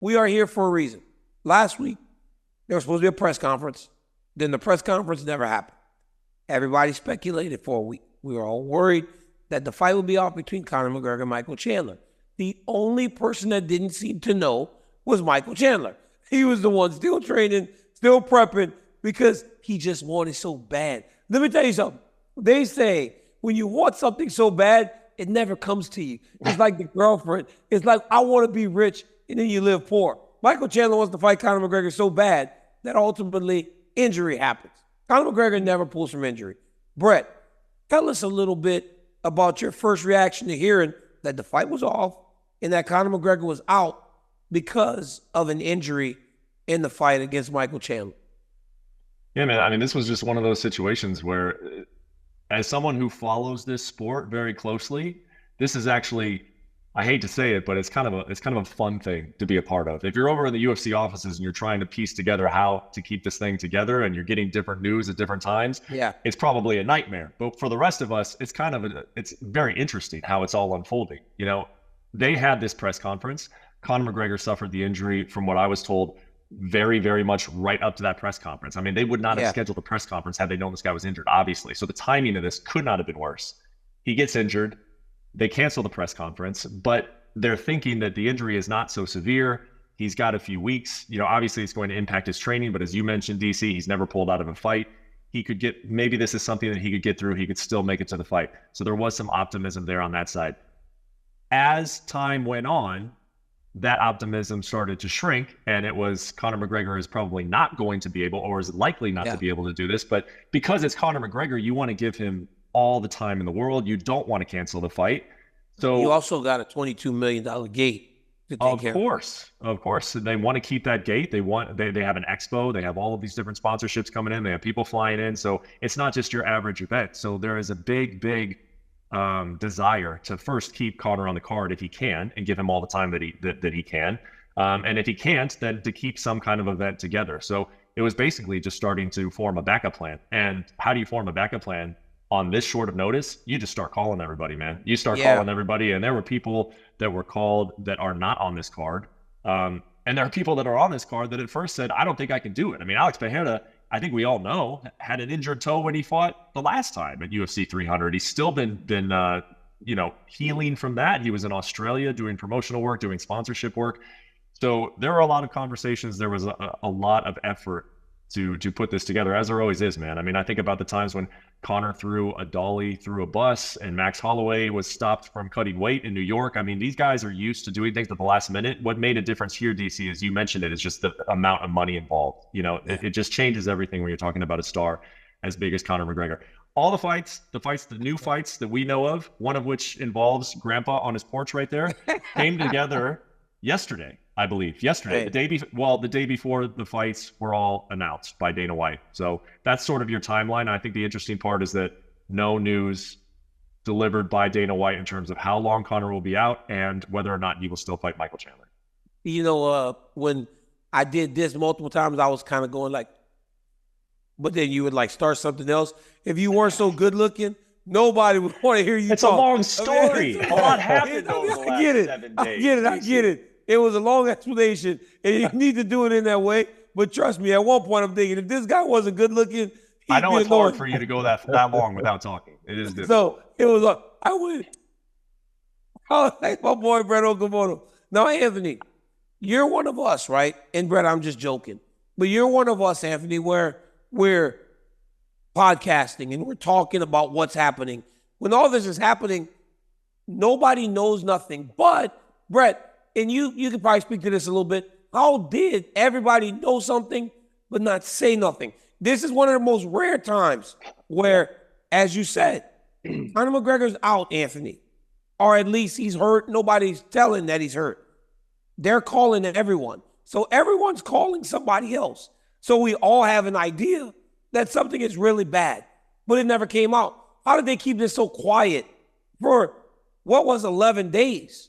we are here for a reason. Last week, there was supposed to be a press conference. Then the press conference never happened. Everybody speculated for a week. We were all worried that the fight would be off between Conor McGregor and Michael Chandler. The only person that didn't seem to know was Michael Chandler. He was the one still training, still prepping, because he just wanted so bad. Let me tell you something. They say when you want something so bad, it never comes to you. It's like the girlfriend. It's like, I want to be rich, and then you live poor. Michael Chandler wants to fight Conor McGregor so bad that ultimately injury happens. Conor McGregor never pulls from injury. Brett, tell us a little bit about your first reaction to hearing that the fight was off and that Conor McGregor was out because of an injury in the fight against Michael Chandler. Yeah, man. I mean, this was just one of those situations where, as someone who follows this sport very closely, this is actually, I hate to say it, but it's kind of a fun thing to be a part of. If you're over in the UFC offices and you're trying to piece together how to keep this thing together and you're getting different news at different times, yeah, it's probably a nightmare. But for the rest of us, it's it's very interesting how it's all unfolding. You know, they had this press conference. Conor McGregor suffered the injury, from what I was told, very, very much right up to that press conference. I mean, they would not have scheduled a press conference had they known this guy was injured, obviously. So the timing of this could not have been worse. He gets injured. They cancel the press conference, but they're thinking that the injury is not so severe. He's got a few weeks. You know, obviously it's going to impact his training, but as you mentioned, DC, he's never pulled out of a fight. He could get, maybe this is something that he could get through. He could still make it to the fight. So there was some optimism there on that side. As time went on, that optimism started to shrink, and it was Conor McGregor is probably not going to be able, or is likely not to be able to do this. But because it's Conor McGregor, you want to give him all the time in the world. You don't want to cancel the fight. So you also got a $22 million gate to take care of. Of course. They want to keep that gate. They have an expo. They have all of these different sponsorships coming in. They have people flying in. So it's not just your average event. So there is a big desire to first keep Conor on the card if he can, and give him all the time that he can. And if he can't, then to keep some kind of event together. So it was basically just starting to form a backup plan. And how do you form a backup plan on this short of notice? You just start calling everybody, man. You start calling everybody. And there were people that were called that are not on this card. And there are people that are on this card that at first said, I don't think I can do it. I mean, Alex Pereira, I think we all know, had an injured toe when he fought the last time at UFC 300. He's still been healing from that. He was in Australia doing promotional work, doing sponsorship work. So there were a lot of conversations. There was a lot of effort to put this together, as there always is, man. I mean, I think about the times when Conor threw a dolly through a bus and Max Holloway was stopped from cutting weight in New York. I mean, these guys are used to doing things at the last minute. What made a difference here, DC, as you mentioned it, is just the amount of money involved. You know, it just changes everything when you're talking about a star as big as Conor McGregor. All the new fights that we know of, one of which involves Grandpa on his porch right there, came together yesterday. I believe yesterday, the day before the fights were all announced by Dana White. So that's sort of your timeline. I think the interesting part is that no news delivered by Dana White in terms of how long Conor will be out and whether or not he will still fight Michael Chandler. You know, when I did this multiple times, I was kind of going like, but then you would like start something else. If you weren't so good looking, nobody would want to hear you It's talk. a long story. A lot happened over the last 7 days. I get it. It was a long explanation, and you need to do it in that way. But trust me, at one point I'm thinking, if this guy wasn't good looking, I know it's hard for you to go that long without talking. It is difficult. So it was I went, oh, like my boy Brett Okamoto. Now, Anthony, you're one of us, right? And Brett, I'm just joking. But you're one of us, Anthony, where we're podcasting and we're talking about what's happening. When all this is happening, nobody knows nothing. But, Brett, and you can probably speak to this a little bit. How did everybody know something but not say nothing? This is one of the most rare times where, as you said, Conor McGregor's out, Anthony. Or at least he's hurt. Nobody's telling that he's hurt. They're calling everyone. So everyone's calling somebody else. So we all have an idea that something is really bad, but it never came out. How did they keep this so quiet for, what was 11 days?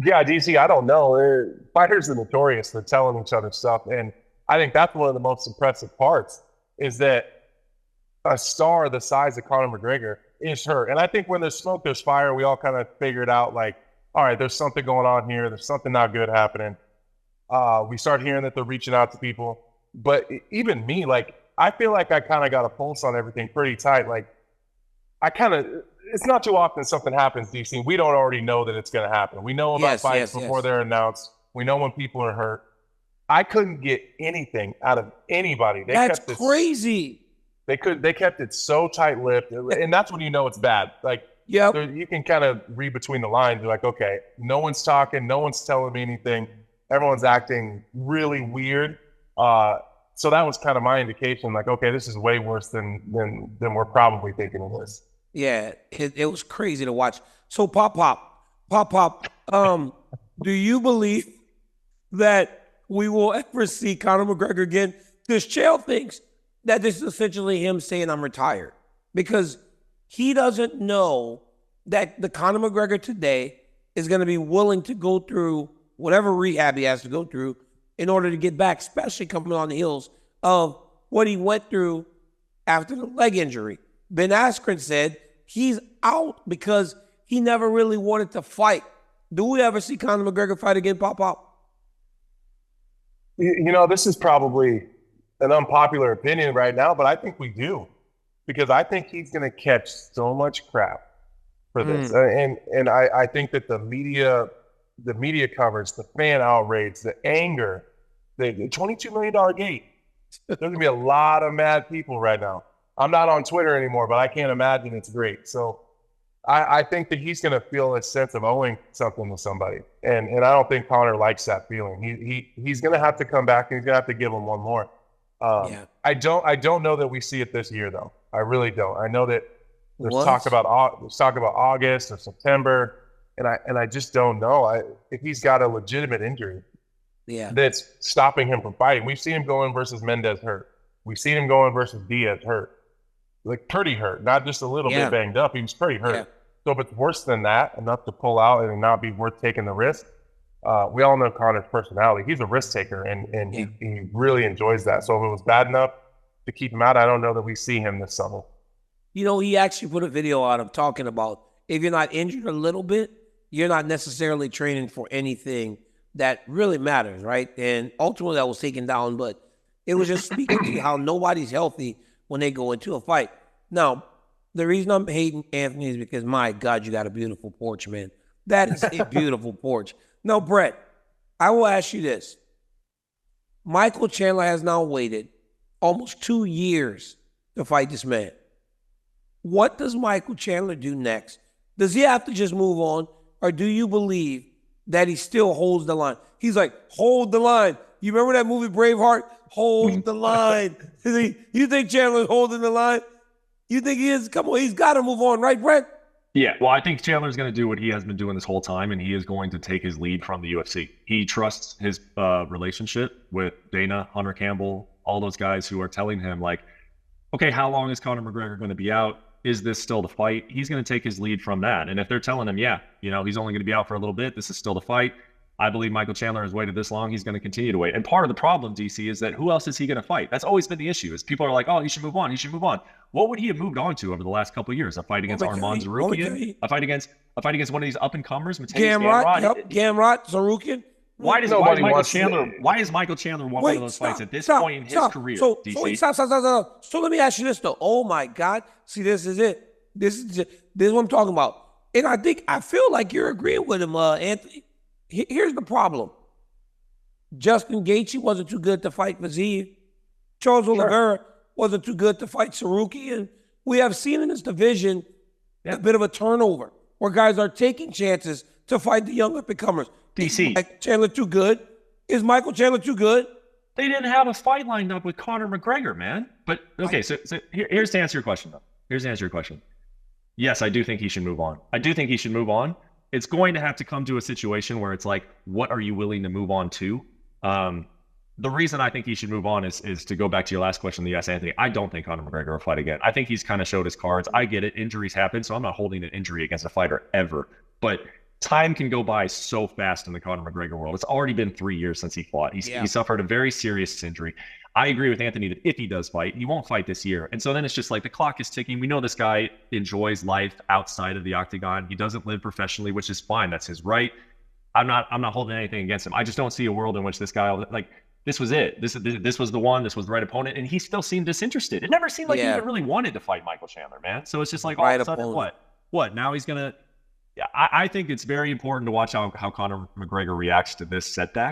Yeah, DC, I don't know. Fighters are notorious for telling each other stuff. And I think that's one of the most impressive parts is that a star the size of Conor McGregor is hurt. And I think when there's smoke, there's fire. We all kind of figured out like, all right, there's something going on here. There's something not good happening. We start hearing that they're reaching out to people. But even me, like, I feel like I kind of got a pulse on everything pretty tight. Like, it's not too often something happens, DC. We don't already know that it's going to happen. We know about fights before they're announced. We know when people are hurt. I couldn't get anything out of anybody. That's crazy. They kept it so tight-lipped, and that's when you know it's bad. Like, you can kind of read between the lines. You're like, okay, no one's talking, no one's telling me anything. Everyone's acting really weird. So that was kind of my indication. Like, okay, this is way worse than we're probably thinking it is. Yeah, it was crazy to watch. So Pop, do you believe that we will ever see Conor McGregor again? Because Chael thinks that this is essentially him saying, I'm retired. Because he doesn't know that the Conor McGregor today is going to be willing to go through whatever rehab he has to go through in order to get back, especially coming on the heels of what he went through after the leg injury. Ben Askren said he's out because he never really wanted to fight. Do we ever see Conor McGregor fight again, Pop? You know, this is probably an unpopular opinion right now, but I think we do, because I think he's going to catch so much crap for this. And I think that the media coverage, the fan outrage, the anger, the $22 million gate, there's going to be a lot of mad people right now. I'm not on Twitter anymore, but I can't imagine it's great. So I think that he's going to feel a sense of owing something to somebody. And I don't think Conor likes that feeling. He's going to have to come back, and he's going to have to give him one more. I don't know that we see it this year, though. I really don't. I know that there's talk about August or September, and I just don't know. If he's got a legitimate injury that's stopping him from fighting. We've seen him going versus Mendez hurt. We've seen him going versus Diaz hurt. Like, pretty hurt, not just a little bit banged up. He was pretty hurt. Yeah. So if it's worse than that, enough to pull out and not be worth taking the risk, we all know Conor's personality. He's a risk taker, and he really enjoys that. So if it was bad enough to keep him out, I don't know that we see him this summer. You know, he actually put a video out of talking about if you're not injured a little bit, you're not necessarily training for anything that really matters, right? And ultimately that was taken down, but it was just speaking to how nobody's healthy when they go into a fight. Now, the reason I'm hating Anthony is because, my God, you got a beautiful porch, man. That is a beautiful porch. Now, Brett, I will ask you this. Michael Chandler has now waited almost 2 years to fight this man. What does Michael Chandler do next? Does he have to just move on, or do you believe that he still holds the line? He's like, hold the line. You remember that movie Braveheart? Hold the line. You think Chandler's holding the line? You think he is? Come on, he's got to move on, right, Brett? Yeah, well, I think Chandler's going to do what he has been doing this whole time, and he is going to take his lead from the UFC. He trusts his relationship with Dana, Hunter Campbell, all those guys who are telling him, like, okay, how long is Conor McGregor going to be out? Is this still the fight? He's going to take his lead from that. And if they're telling him, yeah, you know, he's only going to be out for a little bit, this is still the fight, I believe Michael Chandler has waited this long. He's going to continue to wait. And part of the problem, DC, is that who else is he going to fight? That's always been the issue. Is people are like, oh, he should move on. He should move on. What would he have moved on to over the last couple of years? A fight against Arman Tsarukyan? A fight against one of these up and comers, Gamrot, Tsarukyan. Why is Michael Chandler one of those fights at this point in his career? Stop. So let me ask you this though. Oh my God. See, this is it. This is what I'm talking about. And I feel like you're agreeing with him, Anthony. Here's the problem. Justin Gaethje wasn't too good to fight Fiziev. Charles Oliveira wasn't too good to fight Tsarukyan. And we have seen in this division a bit of a turnover where guys are taking chances to fight the young up-and-comers. DC. Is Michael Chandler too good? Is Michael Chandler too good? They didn't have a fight lined up with Conor McGregor, man. But, okay, so here's to answer your question, though. Here's to answer your question. Yes, I do think he should move on. It's going to have to come to a situation where it's like, what are you willing to move on to? The reason I think he should move on is to go back to your last question, yes, Anthony. I don't think Conor McGregor will fight again. I think he's kind of showed his cards. I get it. Injuries happen, so I'm not holding an injury against a fighter ever. But time can go by so fast in the Conor McGregor world. It's already been 3 years since he fought. He suffered a very serious injury. I agree with Anthony that if he does fight, he won't fight this year. And so then it's just like the clock is ticking. We know this guy enjoys life outside of the octagon. He doesn't live professionally, which is fine. That's his right. I'm not holding anything against him. I just don't see a world in which this guy, like, this was it. This was the one. This was the right opponent, and he still seemed disinterested. It never seemed like he Yeah. even really wanted to fight Michael Chandler, man. So it's just like all Right of a sudden, opponent. what? Now he's gonna. Yeah, I think it's very important to watch how Conor McGregor reacts to this setback